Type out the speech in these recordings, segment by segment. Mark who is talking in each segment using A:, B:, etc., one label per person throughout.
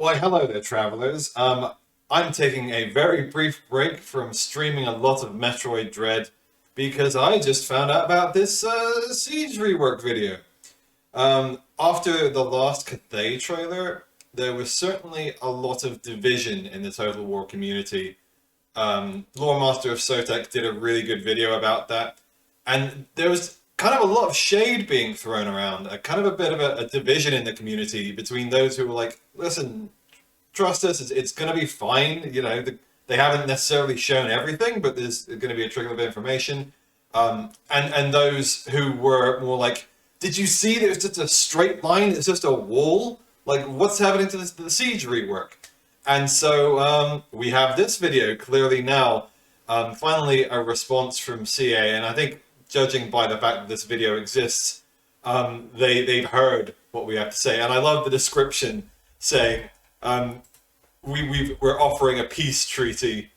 A: Why, hello there, travelers. I'm taking a very brief break from streaming a lot of Metroid Dread because I just found out about this Siege Rework video. After the last Cathay trailer, there was certainly a lot of division in the Total War community. Lore Master of Sotek did a really good video about that, and there was kind of a lot of shade being thrown around, kind of a bit of a division in the community between those who were like, listen, trust us, it's going to be fine, you know, they haven't necessarily shown everything, but there's going to be a trickle of information, and those who were more like, did you see that it's just a straight line, it's just a wall, like what's happening to the Siege rework? And so we have this video clearly now, finally a response from CA, and I think judging by the fact that this video exists, they've heard what we have to say. And I love the description saying, we're offering a peace treaty.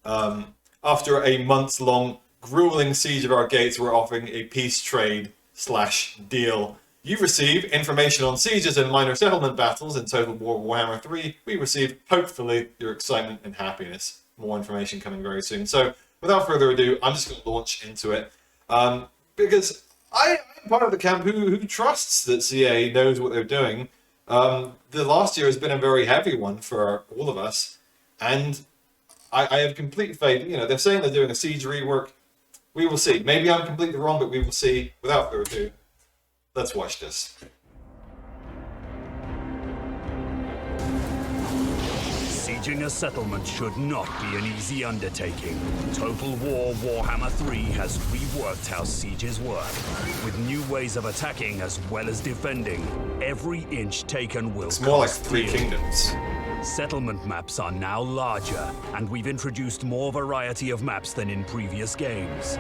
A: After a months-long grueling siege of our gates, we're offering a peace trade/deal. You receive information on sieges and minor settlement battles in Total War Warhammer 3. We receive, hopefully, your excitement and happiness. More information coming very soon. So, without further ado, I'm just going to launch into it. Because I'm part of the camp who trusts that CA knows what they're doing. The last year has been a very heavy one for all of us. And I have complete faith. You know, they're saying they're doing a siege rework. We will see. Maybe I'm completely wrong, but we will see. Without further ado, let's watch this.
B: Sieging a settlement should not be an easy undertaking. Total War Warhammer 3 has reworked how sieges work. With new ways of attacking as well as defending, every inch taken will
A: It's more like
B: cost
A: Three
B: dearly.
A: Kingdoms.
B: Settlement maps are now larger, and we've introduced more variety of maps than in previous games.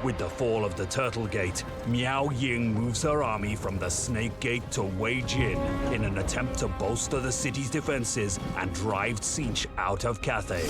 B: With the fall of the Turtle Gate, Miao Ying moves her army from the Snake Gate to Wei Jin in an attempt to bolster the city's defenses and drive Tzeentch out of Cathay.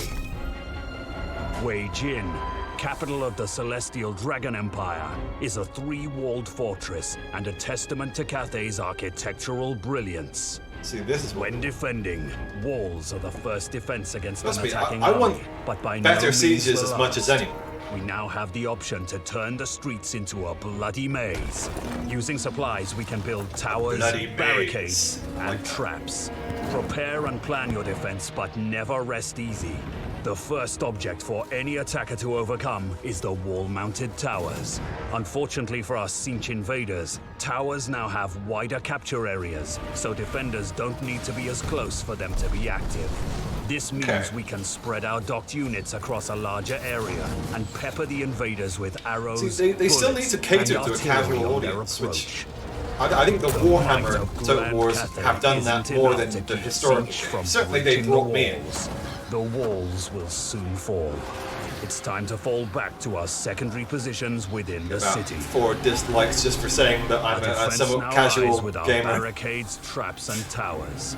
B: Wei Jin, capital of the Celestial Dragon Empire, is a three-walled fortress and a testament to Cathay's architectural brilliance.
A: See, this is
B: When defending, walls are the first defense against
A: Must
B: an
A: be.
B: attacking
A: I want
B: army, but by no
A: better
B: means
A: sieges
B: the
A: as much as
B: last.
A: anyone.
B: We now have the option to turn the streets into a bloody maze. Using supplies, we can build towers,
A: Bloody
B: barricades,
A: maze.
B: and traps. Prepare and plan your defense, but never rest easy. The first object for any attacker to overcome is the wall-mounted towers. Unfortunately for us Tzeentch invaders, towers now have wider capture areas, so defenders don't need to be as close for them to be active. This means we can spread our docked units across a larger area and pepper the invaders with arrows,
A: See, they still need
B: bullets,
A: to cater
B: and
A: to a
B: artillery
A: casual
B: on their
A: audience, which
B: approach.
A: I think the
B: The
A: Warhammer
B: might of
A: Total
B: Grand
A: Wars
B: Cathay
A: have done that
B: isn't
A: more
B: enough
A: than
B: to
A: the
B: keep
A: historical
B: Tzeentch
A: games.
B: from
A: Certainly they
B: breaching
A: brought
B: the
A: me in.
B: walls. The walls will soon fall. It's time to fall back to our secondary positions within the
A: About
B: city.
A: 4 dislikes just for saying that I'm
B: Our
A: a
B: defense
A: somewhat
B: now
A: casual
B: lies with our
A: gamer.
B: barricades, traps, and towers.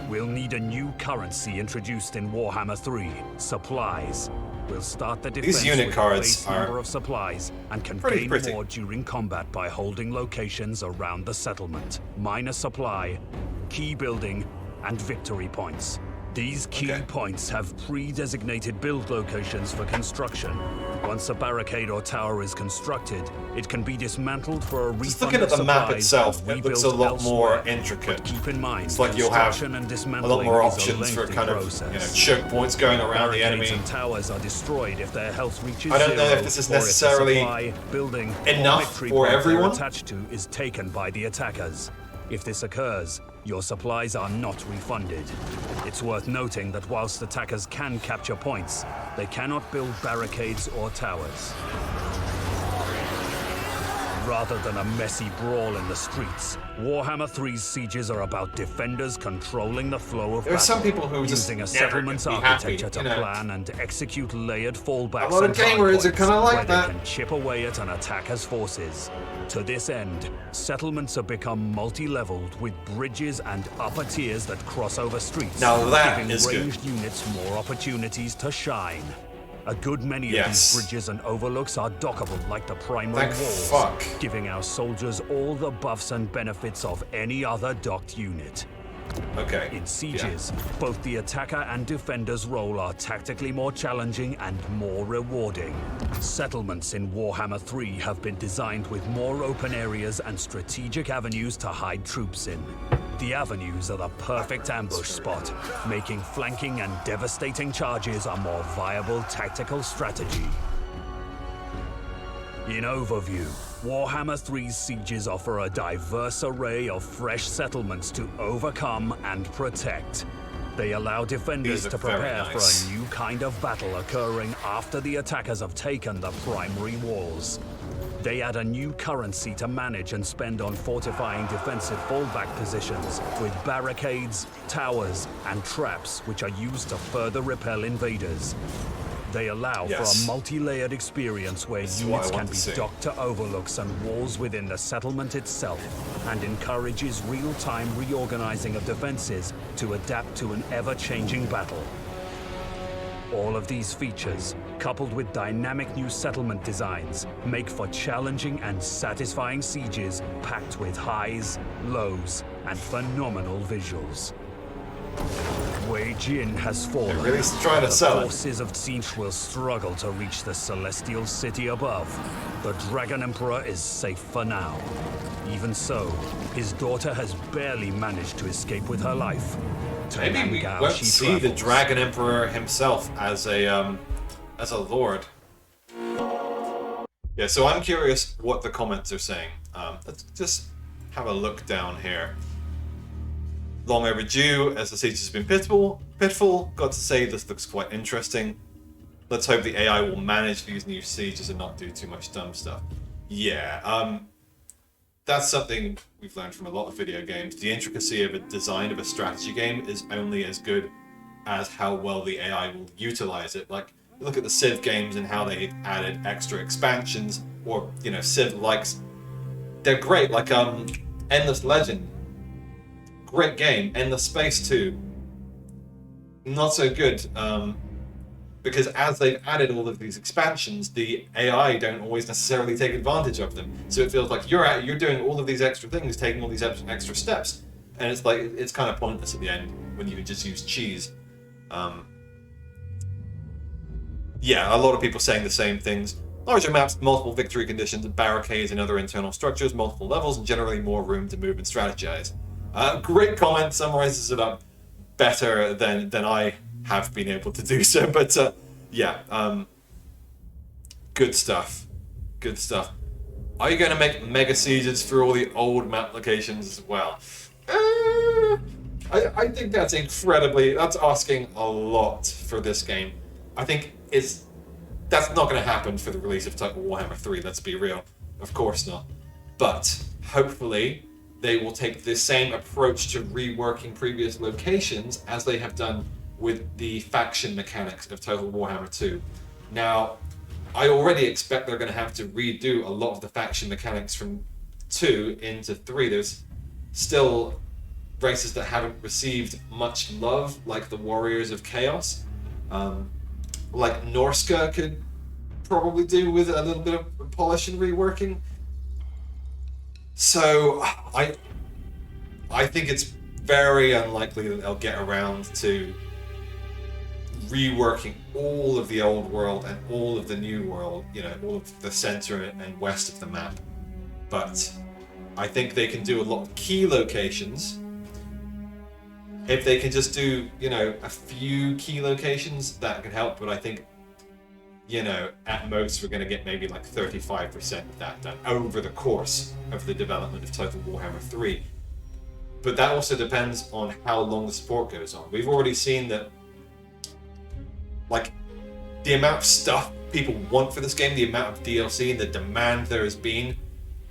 B: We'll need a new currency introduced in Warhammer 3, supplies. We'll start the defense
A: unit
B: with
A: cards
B: a base
A: are
B: number of supplies and can
A: pretty
B: gain
A: pretty.
B: more during combat by holding locations around the settlement. Minor supply, key building, and victory points. These key points have pre-designated build locations for construction. Once a barricade or tower is constructed, it can be dismantled for a refund
A: Just looking at
B: of
A: the map
B: supplies
A: itself,
B: and
A: it looks a
B: rebuilt
A: lot more
B: elsewhere.
A: intricate.
B: Keep in mind,
A: It's like you'll have
B: construction and
A: a
B: dismantling
A: lot more
B: is
A: options for
B: lengthy
A: kind of,
B: process.
A: choke points going around the
B: Barricades
A: enemy.
B: and towers are destroyed if their health reaches
A: I don't know
B: zero,
A: if this is
B: or if the
A: necessarily
B: supply, building, or
A: enough
B: victory
A: for
B: point they're
A: everyone.
B: attached to is taken by the attackers. If this occurs, your supplies are not refunded. It's worth noting that whilst attackers can capture points, they cannot build barricades or towers. Rather than a messy brawl in the streets, Warhammer 3's sieges are about defenders controlling the flow of
A: There are
B: battle,
A: some people who just
B: using a
A: never
B: settlement's
A: gonna be happy,
B: architecture to
A: you know.
B: plan and execute layered fallbacks
A: A lot of
B: and hard
A: gamers are
B: points
A: kinda like
B: where
A: that.
B: they can chip away at an attacker's forces. To this end, settlements have become multi-leveled with bridges and upper tiers that cross over streets,
A: Now that
B: giving
A: is good.
B: ranged units more opportunities to shine. A good many of
A: Yes.
B: these bridges and overlooks are dockable like the primary
A: Thank
B: walls,
A: fuck.
B: giving our soldiers all the buffs and benefits of any other docked unit.
A: Okay.
B: In Sieges, both the attacker and defender's role are tactically more challenging and more rewarding. Settlements in Warhammer 3 have been designed with more open areas and strategic avenues to hide troops in. The avenues are the perfect ambush spot, making flanking and devastating charges a more viable tactical strategy. In overview, Warhammer 3's sieges offer a diverse array of fresh settlements to overcome and protect. They allow defenders to prepare for a new kind of battle occurring after the attackers have taken the primary walls. They add a new currency to manage and spend on fortifying defensive fallback positions with barricades, towers, and traps which are used to further repel invaders. They allow for a multi-layered experience where units can be docked to overlooks and walls within the settlement itself, and encourages real-time reorganizing of defenses to adapt to an ever-changing battle. All of these features, coupled with dynamic new settlement designs, make for challenging and satisfying sieges packed with highs, lows, and phenomenal visuals. Wei Jin has fallen.
A: They're really trying to sell it.
B: The forces of Siege will struggle to reach the celestial city above. The Dragon Emperor is safe for now. Even so, his daughter has barely managed to escape with her life.
A: Maybe we won't see the Dragon Emperor himself as a lord. Yeah, so I'm curious what the comments are saying. Let's just have a look down here. Long overdue, as the siege has been pitiful. Got to say, this looks quite interesting. Let's hope the AI will manage these new sieges and not do too much dumb stuff. Yeah, that's something we've learned from a lot of video games. The intricacy of a design of a strategy game is only as good as how well the AI will utilize it. Like, look at the Civ games and how they added extra expansions, or, you know, Civ likes. They're great, like Endless Legend. Great game. Endless Space 2. Not so good, because as they've added all of these expansions, the AI don't always necessarily take advantage of them. So it feels like you're doing all of these extra things, taking all these extra steps, and it's like it's kind of pointless at the end when you can just use cheese. Yeah, a lot of people saying the same things. Larger maps, multiple victory conditions, barricades and other internal structures, multiple levels, and generally more room to move and strategize. Great comment, summarizes it up better than I have been able to do so, but yeah, good stuff. Good stuff. Are you going to make mega sieges for all the old map locations as well? I think that's that's asking a lot for this game. I think that's not going to happen for the release of Warhammer 3, let's be real. Of course not. But hopefully they will take the same approach to reworking previous locations as they have done with the faction mechanics of Total Warhammer 2. Now, I already expect they're going to have to redo a lot of the faction mechanics from 2 into 3. There's still races that haven't received much love, like the Warriors of Chaos. Like Norska could probably do with a little bit of polish and reworking. So I think it's very unlikely that they'll get around to reworking all of the old world and all of the new world, you know, all of the center and west of the map. But I think they can do a lot of key locations. If they can just do, you know, a few key locations, that can help. But I think, you know, at most we're going to get maybe like 35% of that done over the course of the development of Total Warhammer 3. But that also depends on how long the support goes on. We've already seen that, like, the amount of stuff people want for this game, the amount of DLC and the demand there has been,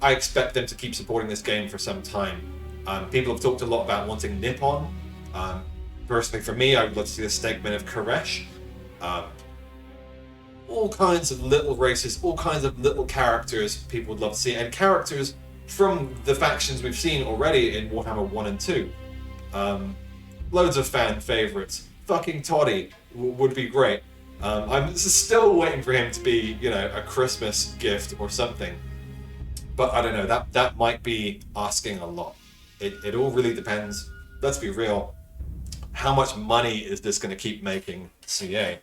A: I expect them to keep supporting this game for some time. People have talked a lot about wanting Nippon. Personally, for me, I would love to see the statement of Koresh. All kinds of little races, all kinds of little characters people would love to see, and characters from the factions we've seen already in Warhammer 1 and 2. Loads of fan favorites. Fucking Toddy would be great. I'm still waiting for him to be, you know, a Christmas gift or something. But I don't know, that might be asking a lot. It all really depends let's be real, how much money is this going to keep making CA?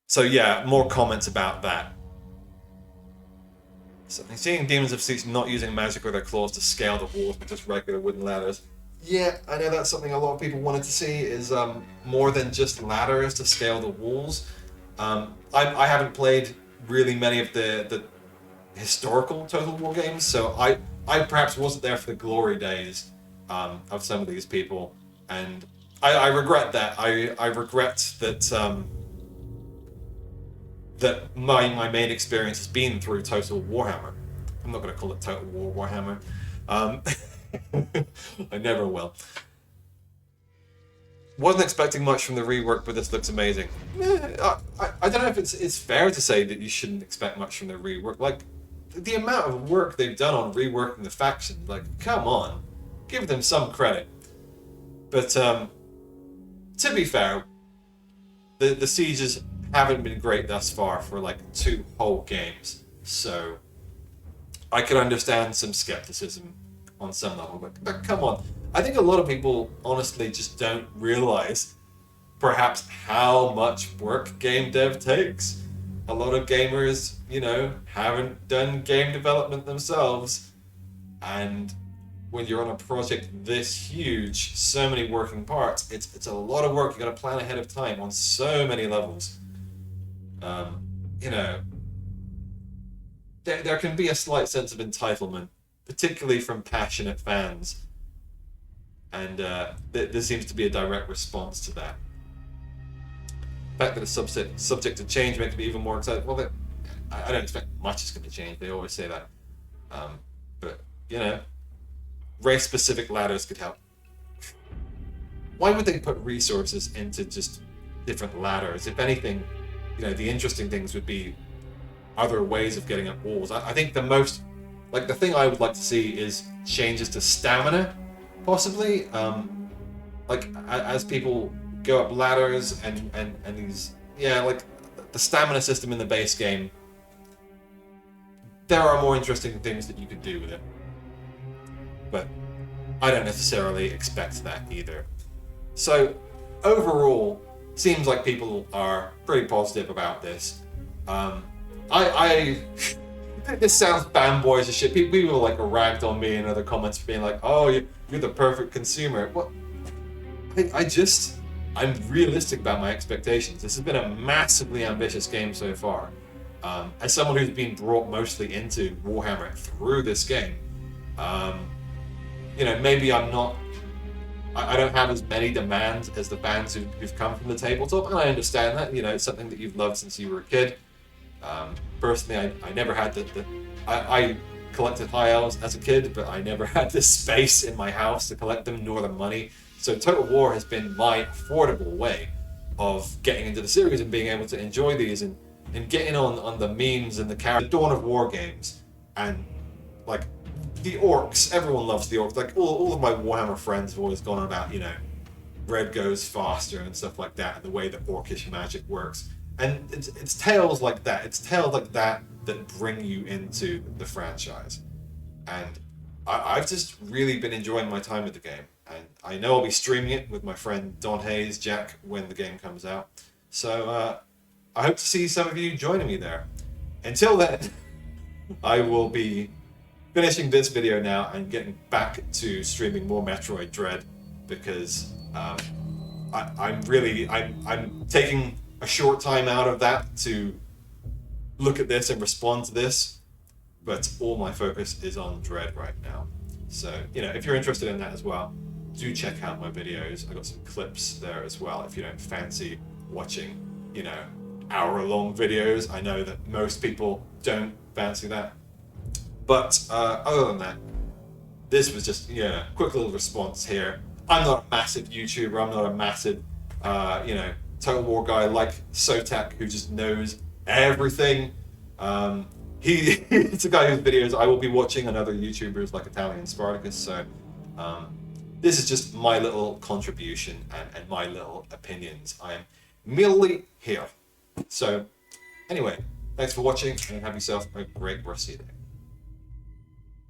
A: So yeah, more comments about that. So seeing Demons of Siege not using magic or their claws to scale the walls with just regular wooden ladders. Yeah, I know that's something a lot of people wanted to see, is more than just ladders to scale the walls. I haven't played really many of the historical Total War games, so I perhaps wasn't there for the glory days of some of these people, and I regret that. I regret that that my main experience has been through Total Warhammer. I'm not going to call it Total War Warhammer. I never will. Wasn't expecting much from the rework, but this looks amazing. I don't know if it's fair to say that you shouldn't expect much from the rework. Like, the amount of work they've done on reworking the factions, like, come on. Give them some credit. But, to be fair, the sieges haven't been great thus far for, like, 2 whole games. So, I could understand some skepticism on some level, but come on. I think a lot of people honestly just don't realize perhaps how much work game dev takes. A lot of gamers, you know, haven't done game development themselves, and when you're on a project this huge, so many working parts, it's a lot of work. You got to plan ahead of time on so many levels. You know, there can be a slight sense of entitlement, particularly from passionate fans. And there seems to be a direct response to that. The fact that it's subject to change makes me even more excited. Well, I don't expect much is going to change. They always say that. But, you know, race-specific ladders could help. Why would they put resources into just different ladders? If anything, you know, the interesting things would be other ways of getting up walls. I think the most, like, the thing I would like to see is changes to stamina. Possibly, like, as people go up ladders and these, yeah, like, the stamina system in the base game, there are more interesting things that you could do with it. But I don't necessarily expect that either. So, overall, seems like people are pretty positive about this. This sounds fanboyish as shit. People like ragged on me in other comments for being like, "Oh, you're the perfect consumer." What? I'm realistic about my expectations. This has been a massively ambitious game so far. As someone who's been brought mostly into Warhammer through this game, you know, maybe I don't have as many demands as the fans who've come from the tabletop, and I understand that. You know, it's something that you've loved since you were a kid. Personally, I never had I collected high elves as a kid, but I never had the space in my house to collect them, nor the money. So Total War has been my affordable way of getting into the series and being able to enjoy these and getting on the memes and the Dawn of War games. And, like, the orcs, everyone loves the orcs. Like, all of my Warhammer friends have always gone on about, you know, red goes faster and stuff like that, and the way that orcish magic works. And it's tales like that. It's tales like that that bring you into the franchise. And I've just really been enjoying my time with the game. And I know I'll be streaming it with my friend Don Hayes, Jack, when the game comes out. So I hope to see some of you joining me there. Until then, I will be finishing this video now and getting back to streaming more Metroid Dread, because I'm taking a short time out of that to look at this and respond to this, but all my focus is on Dread right now. So, you know, if you're interested in that as well, do check out my videos. I got some clips there as well if you don't fancy watching, you know, hour-long videos. I know that most people don't fancy that. But other than that, this was just, you know, quick little response here. I'm not a massive YouTuber. I'm not a massive, you know, Total War guy like Sotak, who just knows everything. He's a guy whose videos I will be watching, and other YouTubers like Italian Spartacus. So this is just my little contribution and my little opinions. I am merely here. So anyway, thanks for watching, and have yourself a great rest of your day.